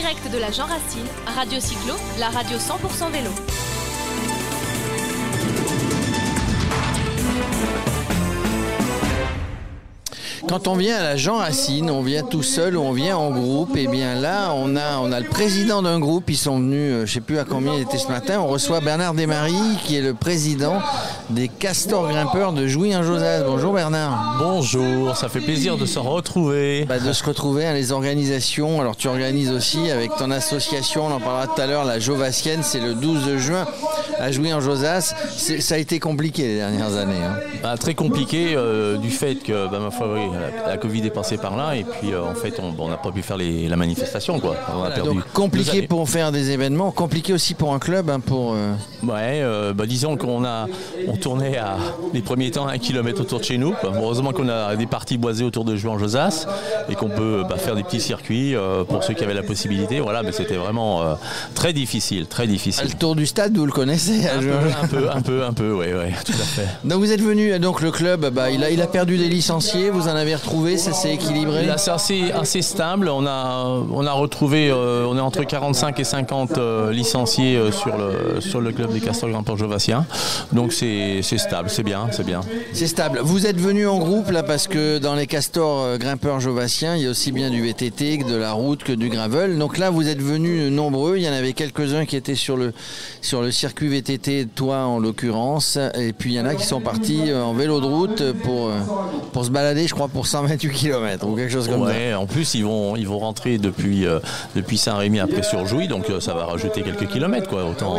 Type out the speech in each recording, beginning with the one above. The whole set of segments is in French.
direct de la Jean Racine, Radio Cyclo, la radio 100% vélo. Quand on vient à la Jean Racine, on vient tout seul ou on vient en groupe. Et bien là, on a le président d'un groupe. Ils sont venus, je ne sais plus à combien il était ce matin. On reçoit Bernard Desmaries, qui est le président des Castors Grimpeurs de Jouy-en-Josas. Bonjour Bernard. Bonjour, ça fait plaisir de se retrouver. De se retrouver, les organisations. Alors tu organises aussi avec ton association, on en parlera tout à l'heure, la Jovassienne. C'est le 12 juin à Jouy-en-Josas. Ça a été compliqué les dernières années. Très compliqué du fait que, ma foi, oui, la Covid est passée par là et puis en fait on n'a pas pu faire la manifestation, quoi. On a perdu. Donc compliqué pour faire des événements, compliqué aussi pour un club disons qu'on tournait à les premiers temps 1 kilomètre autour de chez nous. Heureusement qu'on a des parties boisées autour de Jouy-en-Josas et qu'on peut faire des petits circuits pour ceux qui avaient la possibilité. Voilà, mais c'était vraiment très difficile. Le tour du stade, vous le connaissez? Un peu, oui, tout à fait. Donc vous êtes venu, donc le club, il a perdu des licenciés, vous en avez retrouvé, ça s'est équilibré? Là, c'est assez stable. On a retrouvé, on est entre 45 et 50 licenciés sur le club des Castors Grimpeurs Jovassiens. Donc c'est stable, c'est bien. C'est stable. Vous êtes venu en groupe là parce que dans les Castors Grimpeurs Jovassiens, il y a aussi bien du VTT que de la route que du gravel. Donc là, vous êtes venus nombreux. Il y en avait quelques-uns qui étaient sur le circuit VTT, toi en l'occurrence. Et puis il y en a qui sont partis en vélo de route pour se balader, je crois, pour 128 km ou quelque chose comme ça. En plus, ils vont rentrer depuis Saint-Rémy après sur Jouy, donc ça va rajouter quelques kilomètres, quoi. Autant.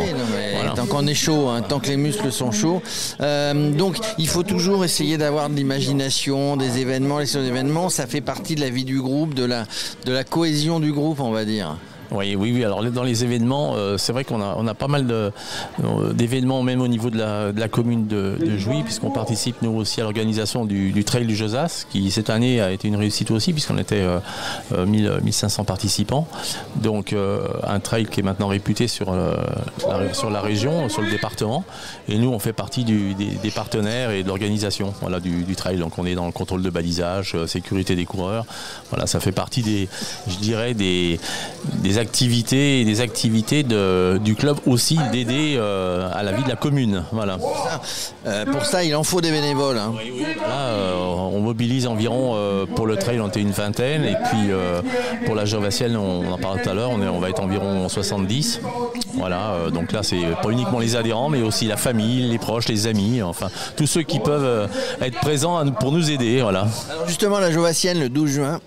Voilà. Tant qu'on est chaud, tant que les muscles sont chauds. Donc il faut toujours essayer d'avoir de l'imagination, des événements. Les événements, ça fait partie de la vie du groupe, de la cohésion du groupe, on va dire. Oui. Alors dans les événements, c'est vrai qu'on a pas mal d'événements, même au niveau de la commune de Jouy, puisqu'on participe nous aussi à l'organisation du Trail du Josas, qui cette année a été une réussite aussi, puisqu'on était 1500 participants. Donc un trail qui est maintenant réputé sur la région, sur le département. Et nous, on fait partie des partenaires et de l'organisation du trail. Donc on est dans le contrôle de balisage, sécurité des coureurs. Voilà, ça fait partie des activités du club aussi, d'aider à la vie de la commune. Voilà. Pour ça, il en faut des bénévoles. Oui. Là, on mobilise environ, pour le trail, on était une vingtaine, et puis pour la Jovassienne, on en parlait tout à l'heure, on va être environ 70. Voilà, donc là, c'est pas uniquement les adhérents, mais aussi la famille, les proches, les amis, enfin, tous ceux qui peuvent être présents pour nous aider. Voilà. Alors justement, la Jovassienne, le 12 juin,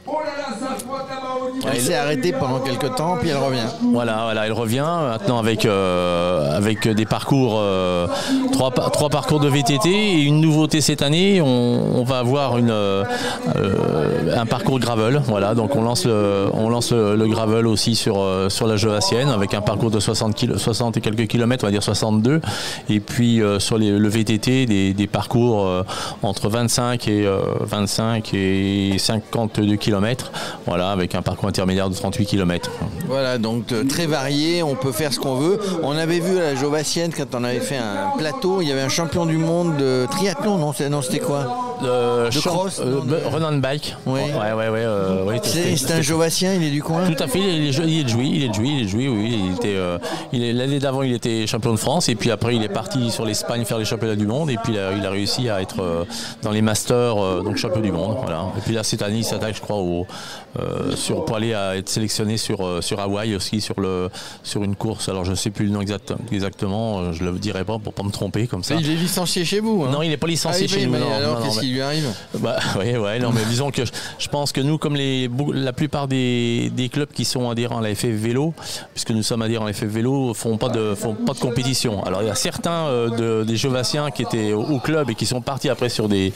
elle s'est arrêtée pendant quelques temps, puis elle revient. Voilà, elle revient maintenant avec des parcours, trois parcours de VTT et une nouveauté cette année. On va avoir un parcours gravel. Voilà, donc on lance le gravel aussi sur la Jovassienne avec un parcours de 60 et quelques kilomètres, on va dire 62. Et puis sur le VTT, des parcours entre 25 et 52 kilomètres. Voilà, avec un parcours intermédiaire de 38 km. Voilà, donc très varié, on peut faire ce qu'on veut. On avait vu à la Jovassienne, quand on avait fait un plateau, il y avait un champion du monde de triathlon, non c'était quoi? De cross, run on bike. Oui. Ouais. C'est un Jovassien, il est du coin? Tout à fait, il est de Jouy, oui. L'année d'avant, il était champion de France, et puis après, il est parti sur l'Espagne faire les championnats du monde, et puis il a réussi à être dans les masters, donc champion du monde. Voilà. Et puis là, cette année, il s'attaque, je crois, pour aller à être sélectionné sur Hawaï aussi, sur une course. Alors, je ne sais plus le nom exactement, je ne le dirai pas pour ne pas me tromper comme ça. Il est licencié chez vous? Non, il n'est pas licencié chez nous. Alors, qu'est-ce qui lui arrive? Mais disons que je pense que nous, comme la plupart des clubs qui sont adhérents à la FF Vélo, puisque nous sommes adhérents à la FF Vélo, font pas de compétition. Alors il y a certains des Jovassiens qui étaient au club et qui sont partis après sur des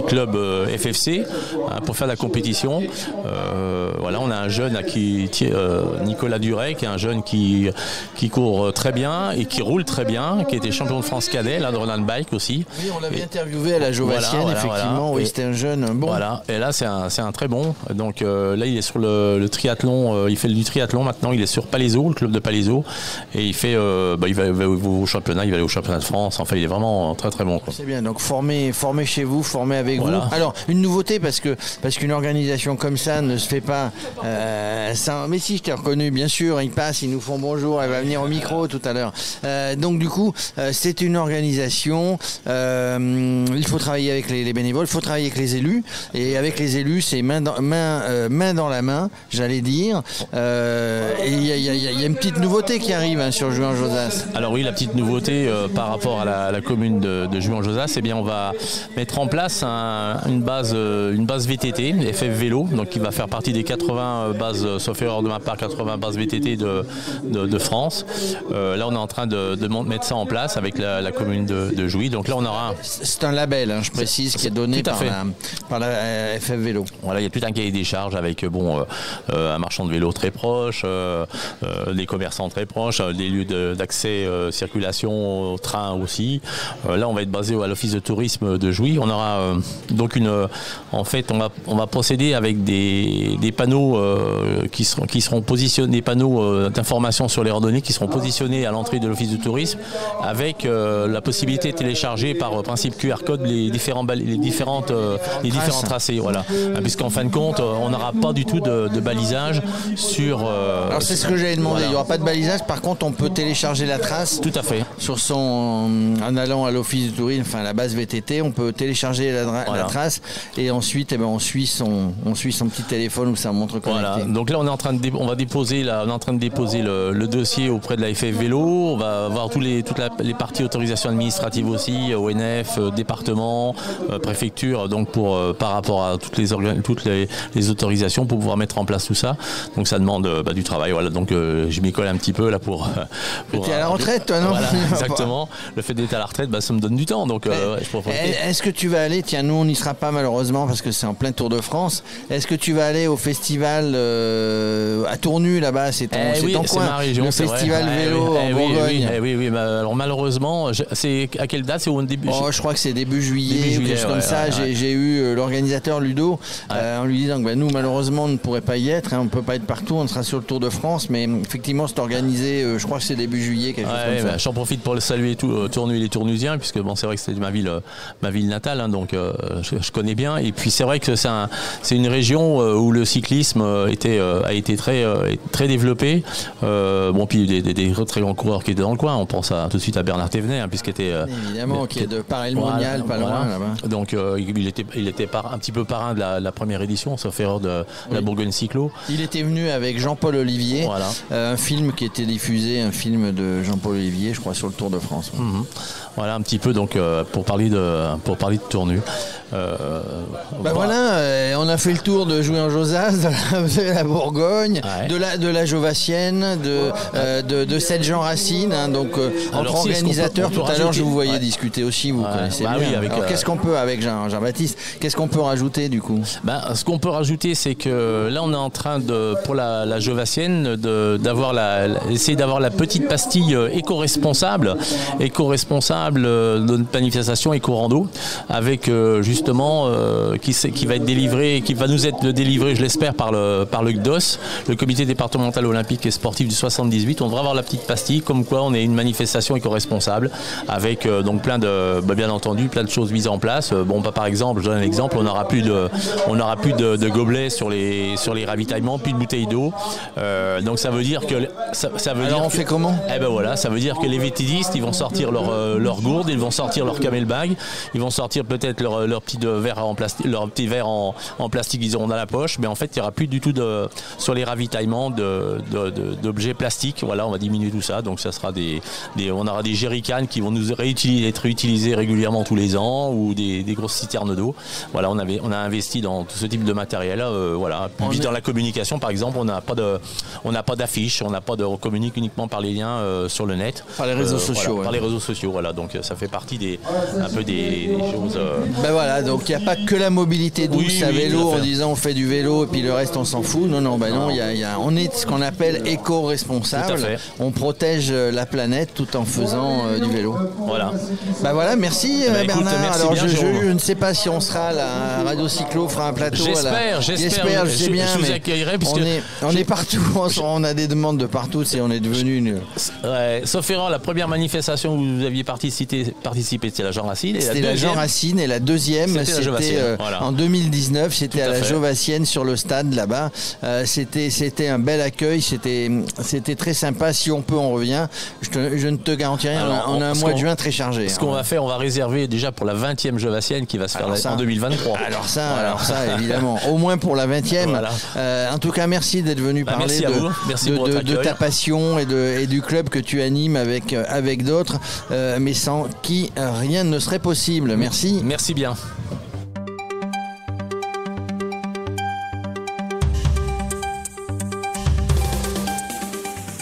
clubs FFC pour faire de la compétition. Voilà, on a un jeune Nicolas Duret, qui est un jeune qui court très bien et qui roule très bien, qui était champion de France cadet, là, de run and bike aussi. Oui, on l'avait interviewé à la Jovassienne, effectivement. Voilà. Oui, c'était un jeune bon. Voilà, et là c'est un très bon. Donc là il est sur le triathlon, il fait du triathlon maintenant, il est sur Palaiseau, le club de Palaiseau, et il fait il va au championnat, il va aller au championnat de France. Enfin, il est vraiment très très bon, quoi. C'est bien, donc formé chez vous, formé avec voilà. vous. Alors une nouveauté, parce qu'une organisation comme ça ne se fait pas Mais si, je t'ai reconnu, bien sûr, ils passent, ils nous font bonjour, elle va venir au micro tout à l'heure. Donc du coup, c'est une organisation, il faut travailler avec les bénévoles, il faut travailler avec les élus, et avec les élus, c'est main dans la main, j'allais dire. Et il y a une petite nouveauté qui arrive sur Juan-Josas. Alors oui, la petite nouveauté par rapport à la commune de Juan-Josas, eh bien on va mettre en place une base VTT, FF Vélo, donc qui va faire partie des 80 bases, sauf erreur de ma part, 80 bases VTT de France. Là, on est en train de mettre ça en place avec la commune de Jouy. Donc là, on aura... C'est un label, je précise, qui est donné par la FF Vélo. Voilà, il y a tout un cahier des charges avec un marchand de vélo très proche, des commerçants très proches, des lieux d'accès, circulation, train aussi. Là, on va être basé à l'office de tourisme de Jouy. On aura donc en fait, on va procéder avec des panneaux qui seront positionnés, des panneaux d'information sur les randonnées qui seront positionnés à l'entrée de l'office de tourisme, avec la possibilité de télécharger par principe QR code les différents tracés. Voilà. Puisqu'en fin de compte, on n'aura pas du tout de balisage sur. Alors c'est ce que j'avais demandé. Voilà. Il n'y aura pas de balisage. Par contre, on peut télécharger la trace. Tout à fait. En allant à l'office du tourisme, enfin la base VTT, on peut télécharger la trace et ensuite, on suit son petit téléphone où ça montre connecté. Voilà. Donc là, on est en train de déposer le dossier auprès de la FF Vélo. On va voir toutes les parties autorisation administrative aussi, ONF, département, préfecture, donc par rapport à toutes les autorisations pour pouvoir mettre en place tout ça. Donc ça demande du travail. Voilà. Donc je m'y colle un petit peu là pour t'es à la retraite, toi, non? Voilà, exactement. Le fait d'être à la retraite, ça me donne du temps. Donc je peux profiter. Est-ce que tu vas aller? Tiens, nous on n'y sera pas malheureusement parce que c'est en plein Tour de France. Est-ce que tu vas aller au festival à Tournu là-bas? C'est ton coin. Ma région, le festival vélo en Bourgogne. Oui. Alors malheureusement, c'est à quelle date? C'est au début? Je crois que c'est début juillet ou quelque chose comme ça. J'ai eu l'organisateur Ludo en lui disant que nous malheureusement on ne pourrait pas y être. On ne peut pas être partout. On sera sur le Tour de France, mais effectivement c'est organisé. Je crois que c'est début juillet, quelque chose comme ça. J'en profite pour le saluer Tournu et les Tournusiens, puisque c'est vrai que c'est ma ville natale, donc je connais bien. Et puis c'est vrai que c'est une région où le cyclisme a été très développé. Puis des très grands coureurs qui étaient dans le coin. On pense tout de suite à Bernard Thévenet, puisqu'il était évidemment qui est de Paray-le-Monial, pas loin là-bas. Donc il était un petit peu parrain de la première édition, sauf erreur de la Bourgogne Cyclo. Il était venu avec Jean-Paul Olivier, un film qui était diffusé, un film de Jean-Paul Olivier, je crois, sur le Tour de France. Voilà un petit peu donc pour parler de Tournu. On a fait le tour de Juan-Josas, de la Bourgogne, de la Jovassienne, de cette Jean Racine. Donc entre organisateurs, tout à l'heure je vous voyais discuter aussi, vous connaissez bien. Oui, alors qu'est-ce qu'on peut avec Jean-Baptiste, qu'est-ce qu'on peut rajouter du coup? Ce qu'on peut rajouter, c'est que là on est en train pour la Jovassienne essayer d'avoir la petite pastille éco-responsable de notre manifestation éco-rando, avec justement qui va être délivré, qui va nous être délivré, je l'espère, par le CDOS, le comité départemental olympique et sportif du 78. On devrait avoir la petite pastille, comme quoi on est une manifestation éco-responsable, avec donc bien entendu plein de choses mises en place. Par exemple, je donne un exemple, on n'aura plus de gobelets sur les ravitaillements, plus de bouteilles d'eau. Donc ça veut dire que on fait comment? Ça veut dire que les vététistes, ils vont sortir leur gourde, ils vont sortir leur camel bag, ils vont sortir peut-être leur petit verre en plastique, leur petit verre en plastique qu'ils auront dans la poche, mais en fait il n'y aura plus du tout sur les ravitaillements d'objets plastiques. Voilà, on va diminuer tout ça, donc ça sera on aura des jerrycans qui vont être réutilisés régulièrement tous les ans, ou des grosses citernes d'eau. Voilà, on a investi dans tout ce type de matériel. Puis dans la communication par exemple, on n'a pas d'affiches, on communique uniquement par les liens sur le net, par les réseaux sociaux. Par les réseaux sociaux, voilà, donc ça fait partie des choses. Donc il n'y a pas que la mobilité douce à vélo en disant on fait du vélo et puis le reste on s'en fout. Non, on est ce qu'on appelle éco-responsable. On protège la planète tout en faisant du vélo. Voilà. Merci Bernard. Merci. Alors je ne sais pas si on sera à la Radio Cyclo, fera un plateau. J'espère, je sais bien. Je vous accueillerai puisque on est partout. On a des demandes de partout. On est devenu une. Sauf erreur, la première manifestation où vous aviez participé, participé, c'était la Jean Racine. C'était la Jean Racine et la deuxième, c'était en 2019, c'était à la Jovassienne sur le stade là-bas. C'était un bel accueil, c'était très sympa. Si on peut, on revient. Je ne te garantis rien, on a un mois de juin très chargé. Ce qu'on va faire, on va réserver déjà pour la 20e Jovassienne qui va se faire en 2023. Alors ça, évidemment, au moins pour la 20e. Voilà. En tout cas, merci d'être venu parler de ta passion et du club que tu animes avec d'autres, mais sans qui rien ne serait possible. Merci. Merci bien.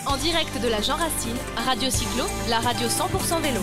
En direct de la Jean Racine, Radio Cyclo, la radio 100% vélo.